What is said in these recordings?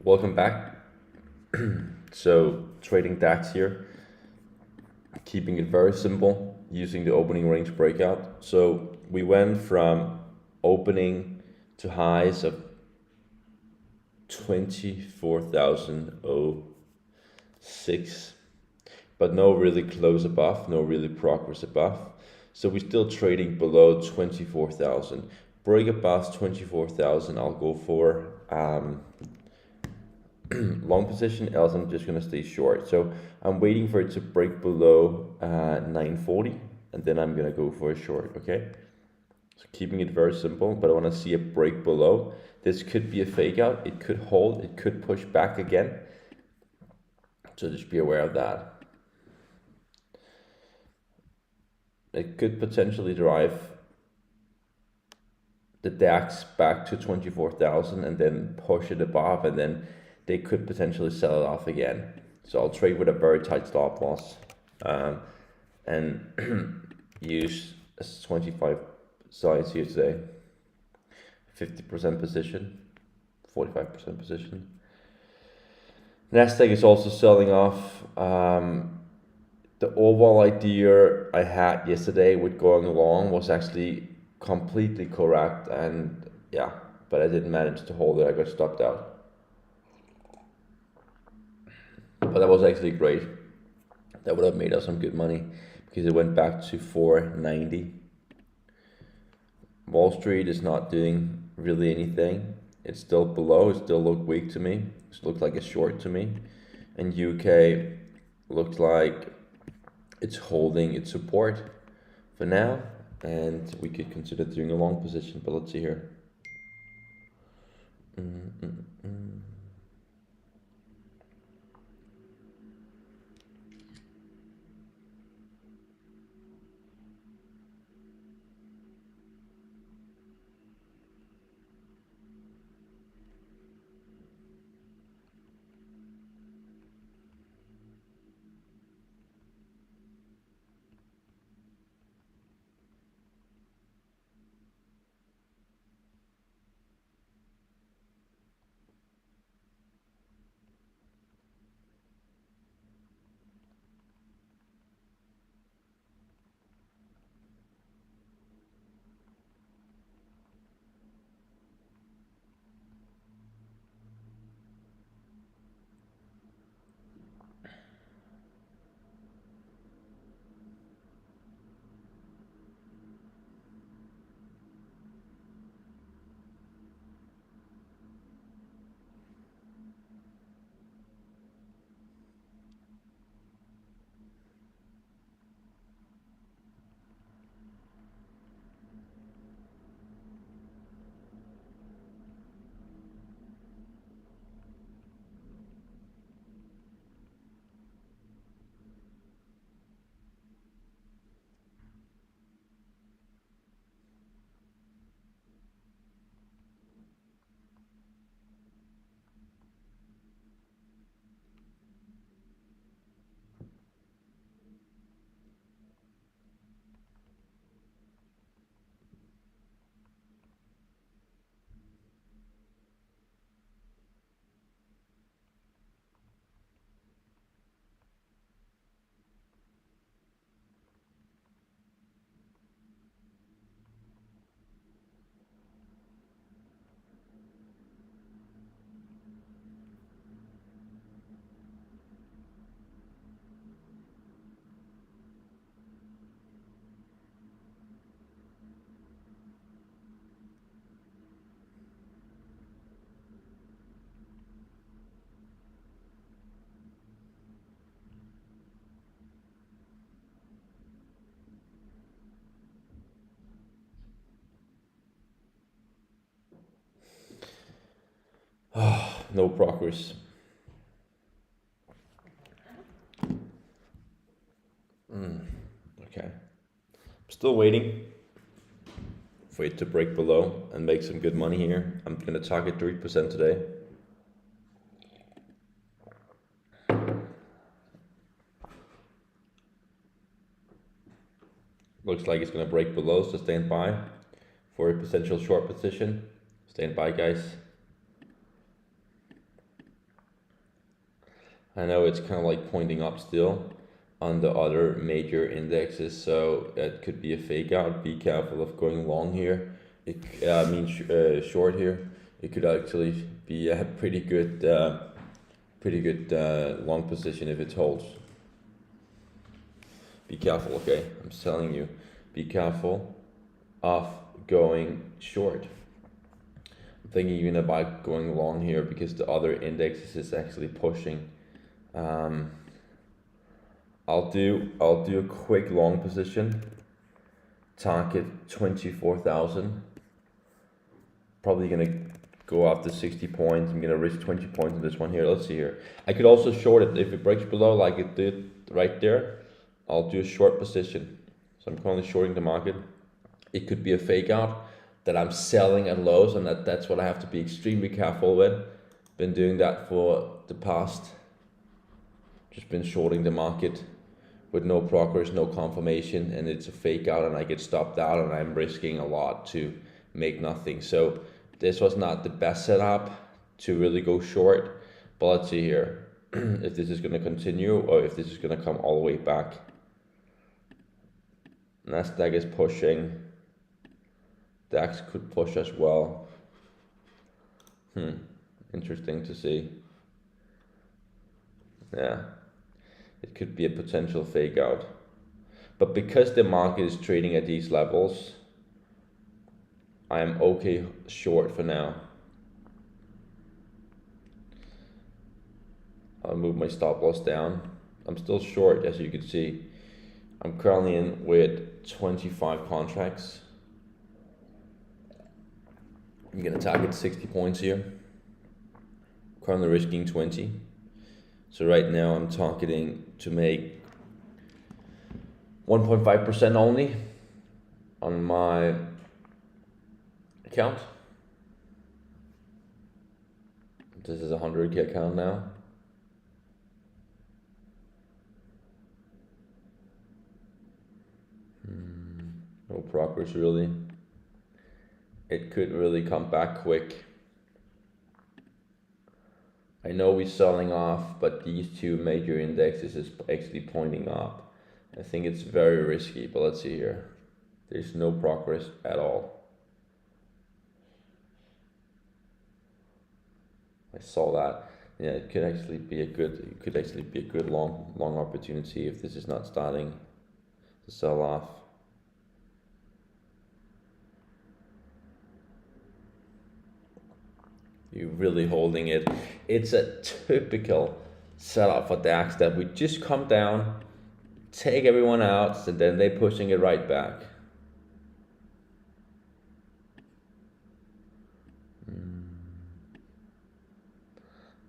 Welcome back. So trading DAX here, keeping it very simple using the opening range breakout. So we went from opening to highs of 24,006, but no really close above, no really progress above. So we're still trading below 24,000. Break above 24,000, I'll go for long position, else I'm just gonna stay short. So I'm waiting for it to break below 940, and then I'm gonna go for a short. Okay, so keeping it very simple, but I want to see a break below. This could be a fake out, it could hold, it could push back again, so just be aware of that. It could potentially drive the DAX back to 24,000 and then push it above, and then they could potentially sell it off again. So I'll trade with a very tight stop loss, and use 25 size here today. 50% position, 45% position. Nasdaq is also selling off. The overall idea I had yesterday with going long was actually completely correct, and yeah, but I didn't manage to hold it. I got stopped out, but that was actually great. That would have made us some good money because it went back to 490. Wall Street is not doing really anything. It's still below. It still looked weak to me. It looked like a short to me. And UK looks like it's holding its support for now, and we could consider doing a long position, but let's see here. No progress. Okay, still waiting for it to break below and make some good money here. I'm gonna target 3% today. Looks like it's gonna break below, so stand by for a potential short position. Stand by, guys. I know it's kind of like pointing up still on the other major indexes, so it could be a fake out. Be careful of going long here. Short here. It could actually be a pretty good long position if it holds. Be careful, okay? I'm telling you, be careful of going short. I'm thinking even about going long here because the other indexes is actually pushing. I'll do a quick long position. Target 24,000. Probably gonna go after 60 points. I'm gonna risk 20 points in this one here. Let's see here. I could also short it if it breaks below like it did right there. I'll do a short position. So I'm currently shorting the market. It could be a fake out that I'm selling at lows, and that's what I have to be extremely careful with. Been doing that for the past. Just been shorting the market with no progress, no confirmation, and it's a fake out and I get stopped out and I'm risking a lot to make nothing. So this was not the best setup to really go short, but let's see here if this is going to continue or if this is going to come all the way back. Nasdaq is pushing. DAX could push as well. Interesting to see. Yeah, it could be a potential fake out. But because the market is trading at these levels, I am okay short for now. I'll move my stop loss down. I'm still short, as you can see. I'm currently in with 25 contracts. I'm gonna target 60 points here. Currently risking 20. So right now I'm targeting to make 1.5% only on my account. This is a 100K account now. No progress really. It could really come back quick. I know we're selling off, but these two major indexes is actually pointing up. I think it's very risky, but let's see here. There's no progress at all. I saw that. Yeah, it could actually be a good long opportunity if this is not starting to sell off. You're really holding it. It's a typical setup for DAX that we just come down, take everyone out, and then they're pushing it right back.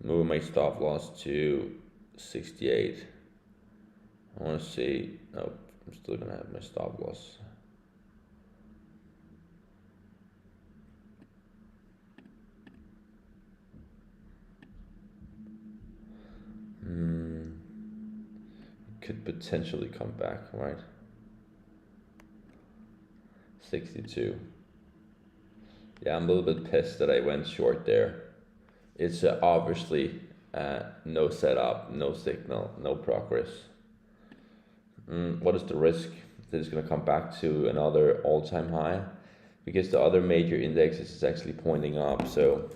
Moving my stop loss to 68. I want to see. No, I'm still gonna have my stop loss. Could potentially come back, right? 62. Yeah, I'm a little bit pissed that I went short there. It's obviously no setup, no signal, no progress. What is the risk that it's going to come back to another all-time high? Because the other major indexes is actually pointing up, so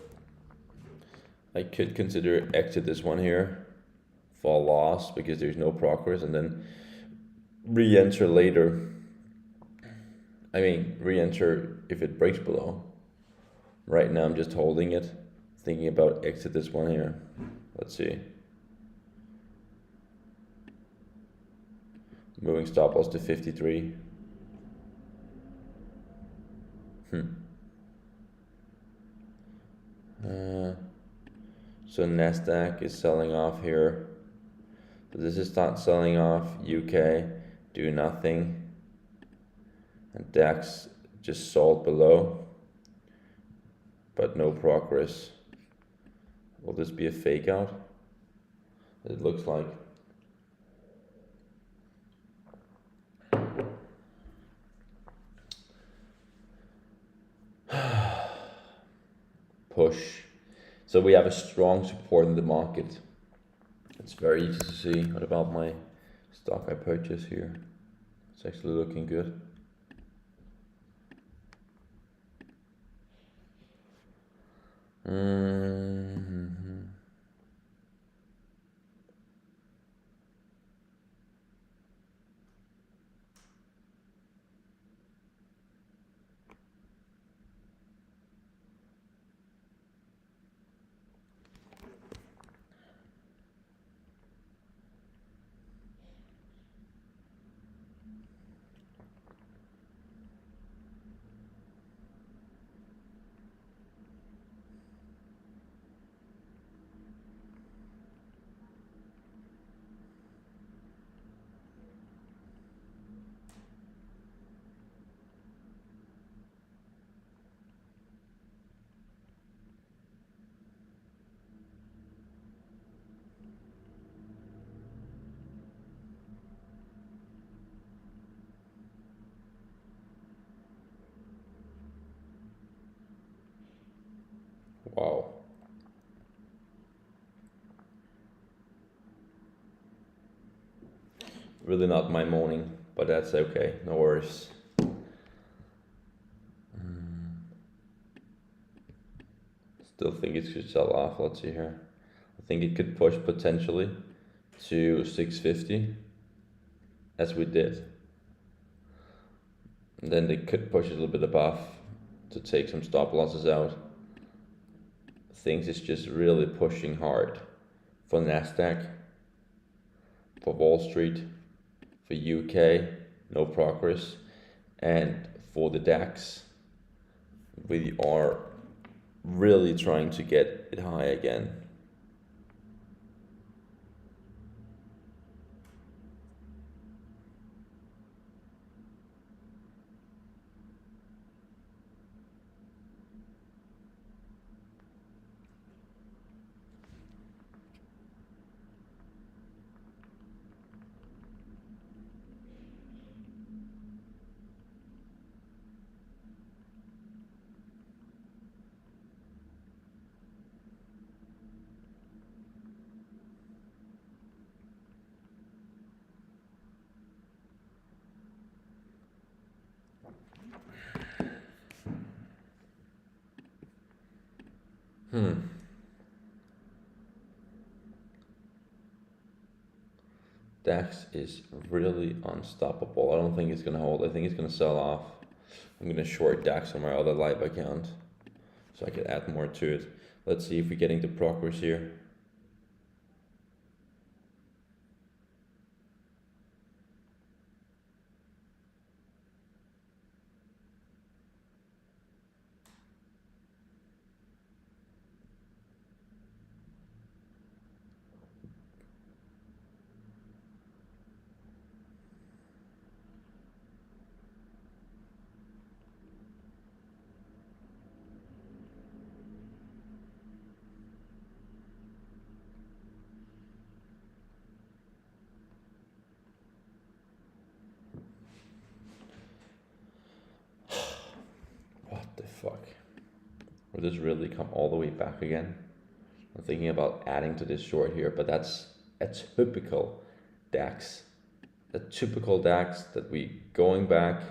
I could consider exit this one here for a loss because there's no progress, and then re-enter later. I mean, re-enter if it breaks below. Right now I'm just holding it, thinking about exit this one here. Let's see. Moving stop loss to 53. So Nasdaq is selling off here. So this is not selling off. UK do nothing, and DAX just sold below, but no progress. Will this be a fake out? It looks like. Push. So we have a strong support in the market. It's very easy to see. What about my stock I purchased here? It's actually looking good. Mm-hmm. Wow. Really not my morning, but that's okay. No worries. Still think it should sell off. Let's see here. I think it could push potentially to 650 as we did. And then they could push it a little bit above to take some stop losses out. Things is just really pushing hard for Nasdaq, for Wall Street, for UK, no progress, and for the DAX, we are really trying to get it high again. DAX is really unstoppable. I don't think it's gonna hold. I think it's gonna sell off. I'm gonna short DAX on my other live account so I can add more to it. Let's see if we're getting the progress here. What the fuck? Will this really come all the way back again? I'm thinking about adding to this short here, but that's a typical DAX. A typical DAX that we going back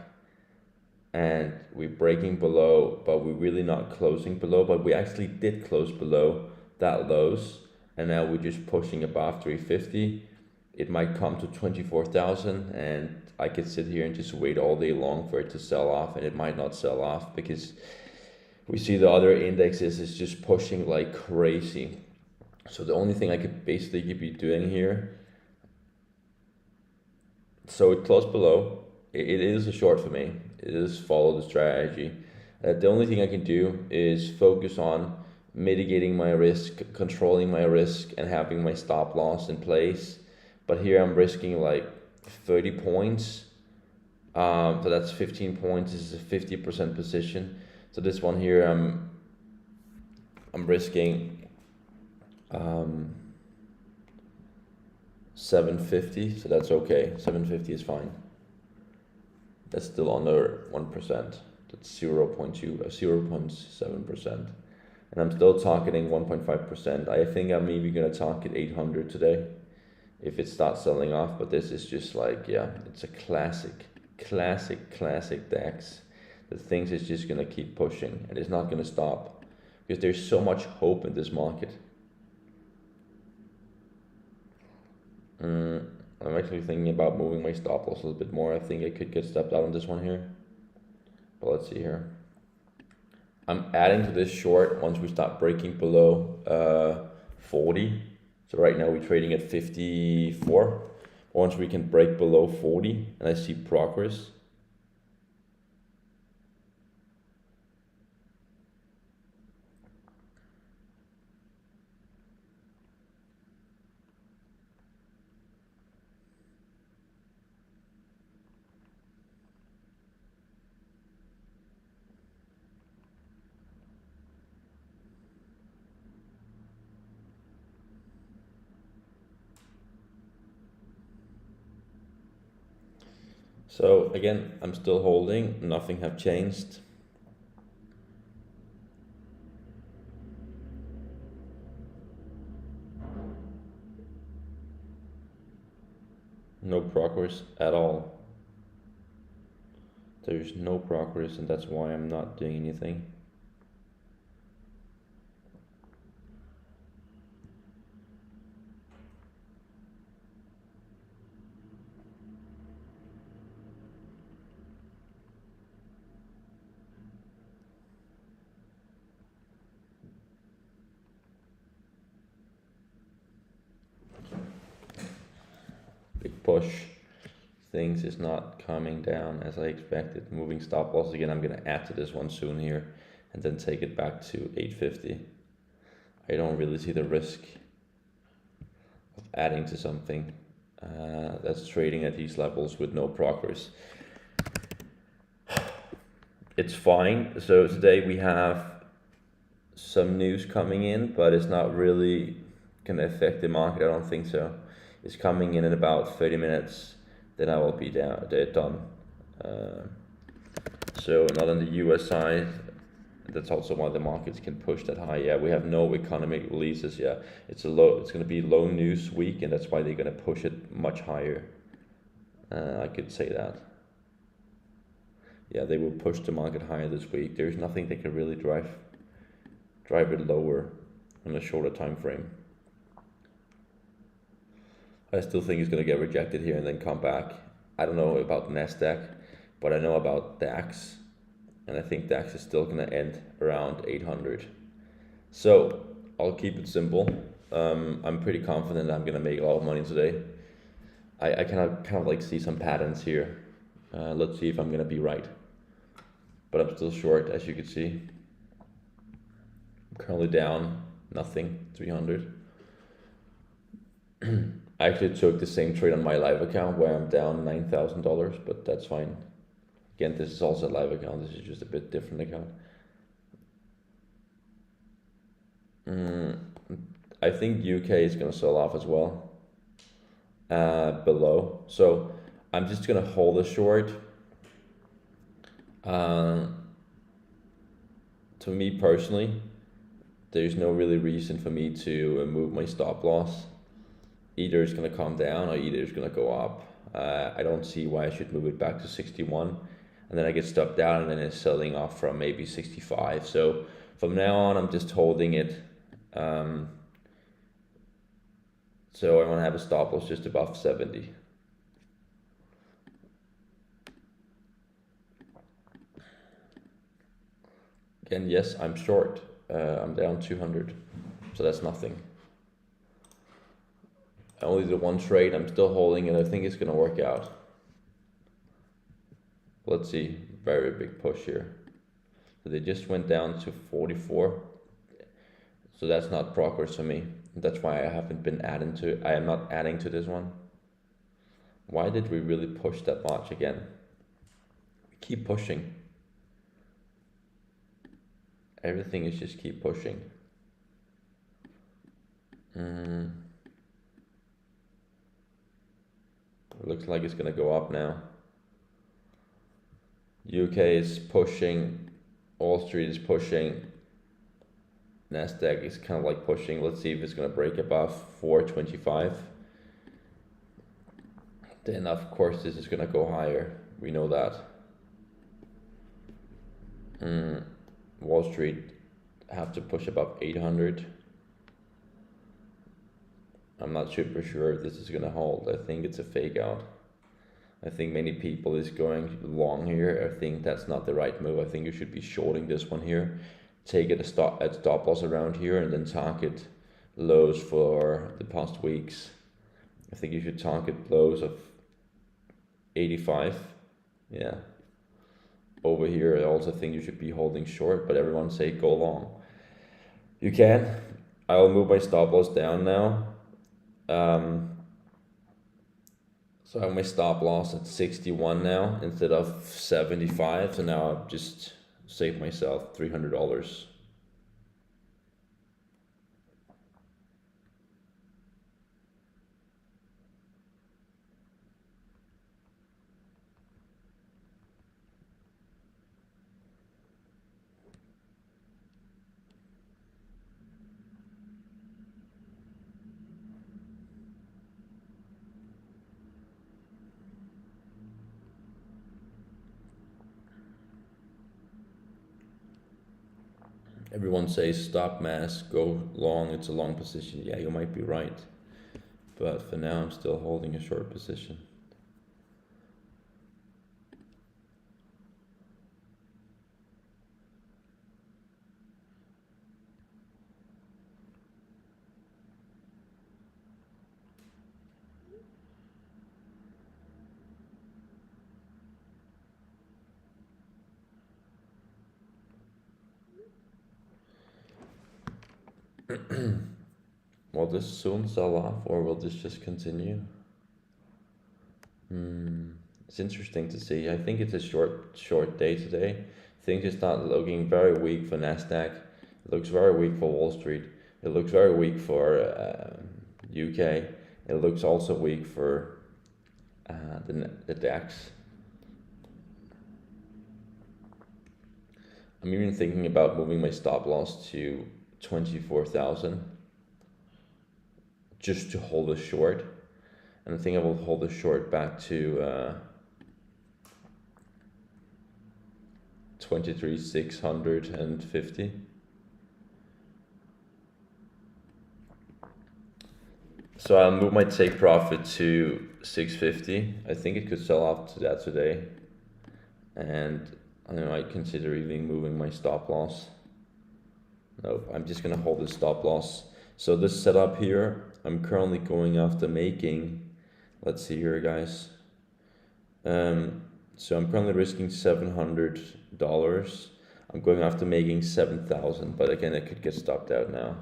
and we're breaking below, but we're really not closing below, but we actually did close below that lows, and now we're just pushing above 350. It might come to 24,000, and I could sit here and just wait all day long for it to sell off, and it might not sell off because we see the other indexes is just pushing like crazy. So the only thing I could basically be doing here, so it closed below. It is a short for me. It is follow the strategy. The only thing I can do is focus on mitigating my risk, controlling my risk, and having my stop loss in place. But here I'm risking like 30 points. So that's 15 points. This is a 50% position. So this one here, I'm risking 750. So that's okay. 750 is fine. That's still under 1%. That's 0.7%. And I'm still targeting 1.5%. I think I'm maybe gonna target 800 today. if it starts selling off. But this is just like, yeah, it's a classic DAX that thinks it's just gonna keep pushing and it's not gonna stop because there's so much hope in this market. I'm actually thinking about moving my stop loss a little bit more. I think I could get stepped out on this one here, but let's see here. I'm adding to this short once we start breaking below 40. So right now we're trading at 54. Once we can break below 40 and I see progress, so again, I'm still holding, nothing have changed. No progress at all. There's no progress, and that's why I'm not doing anything. Big push. Things is not coming down as I expected. Moving stop loss again. I'm gonna add to this one soon here, and then take it back to 850. I don't really see the risk of adding to something that's trading at these levels with no progress. It's fine. So today we have some news coming in, but it's not really gonna affect the market. I don't think so. It's coming in about 30 minutes. Then I will be down. They're done. So not on the US side. That's also why the markets can push that high. Yeah, we have no economic releases. Yeah, it's going to be low news week, and that's why they're going to push it much higher. I could say that. Yeah, they will push the market higher this week. There's nothing that can really drive it lower in a shorter time frame. I still think it's going to get rejected here and then come back. I don't know about NASDAQ, but I know about DAX. And I think DAX is still going to end around 800. So I'll keep it simple. I'm pretty confident I'm going to make a lot of money today. I kind of like see some patterns here. Let's see if I'm going to be right. But I'm still short, as you can see. I'm currently down nothing, 300. I actually took the same trade on my live account where I'm down $9,000, but that's fine. Again, this is also a live account. This is just a bit different account. I think UK is going to sell off as well below. So I'm just going to hold a short. To me personally, there's no really reason for me to move my stop loss. Either it's going to come down or either it's going to go up. I don't see why I should move it back to 61. And then I get stopped down and then it's selling off from maybe 65. So from now on, I'm just holding it. So I want to have a stop loss just above 70. Again, yes, I'm short. I'm down 200. So that's nothing. I only did one trade. I'm still holding it. I think it's going to work out. Let's see, very big push here. So they just went down to 44. So that's not progress for me. That's why I haven't been adding to it. I am not adding to this one. Why did we really push that much again? We keep pushing. Everything is just keep pushing. It looks like it's gonna go up now. UK is pushing, Wall Street is pushing, NASDAQ is kind of like pushing. Let's see if it's going to break above 425. then of course this is gonna go higher. We know that. Wall Street have to push above 800. I'm not super sure if this is gonna hold. I think it's a fake out. I think many people is going long here. I think that's not the right move. I think you should be shorting this one here. Take it at stop loss around here and then target lows for the past weeks. I think you should target lows of 85. Yeah. Over here, I also think you should be holding short, but everyone say go long. You can. I will move my stop loss down now. So I have my stop loss at 61 now instead of 75. So now I've just saved myself $300. Everyone says stop mass, go long, it's a long position. Yeah, you might be right. But for now, I'm still holding a short position. Will this soon sell off or will this just continue? It's interesting to see. I think it's a short day today. Things is not looking very weak for Nasdaq. It looks very weak for Wall Street. It looks very weak for UK. It looks also weak for the DAX. I'm even thinking about moving my stop loss to 24,000 just to hold a short, and I think I will hold a short back to 23,650. So I'll move my take profit to 650. I think it could sell off to that today, and I might consider even moving my stop loss. Nope, I'm just gonna hold this stop loss. So this setup here, I'm currently going after making, let's see here guys. So I'm currently risking $700. I'm going after making 7,000, but again, it could get stopped out now.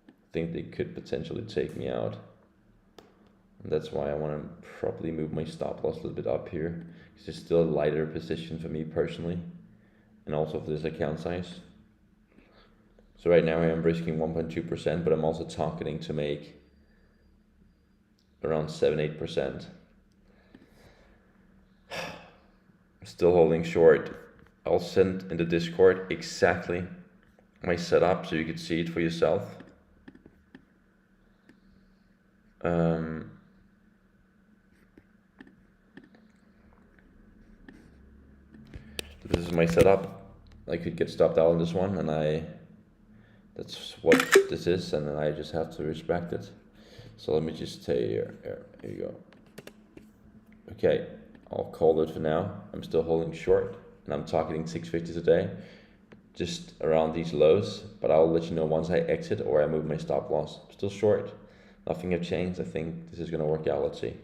I think they could potentially take me out. And that's why I want to probably move my stop loss a little bit up here. Because it's still a lighter position for me personally. And also for this account size. So right now I am risking 1.2%, but I'm also targeting to make around 7-8%. Still holding short. I'll send in the Discord exactly my setup so you can see it for yourself. This is my setup. I could get stopped out on this one, and that's what this is, and then I just have to respect it. So let me just tell you here you go. Okay, I'll call it for now. I'm still holding short, and I'm targeting 650 today, just around these lows, but I'll let you know once I exit or I move my stop loss. I'm still short. Nothing have changed. I think this is going to work out. Let's see.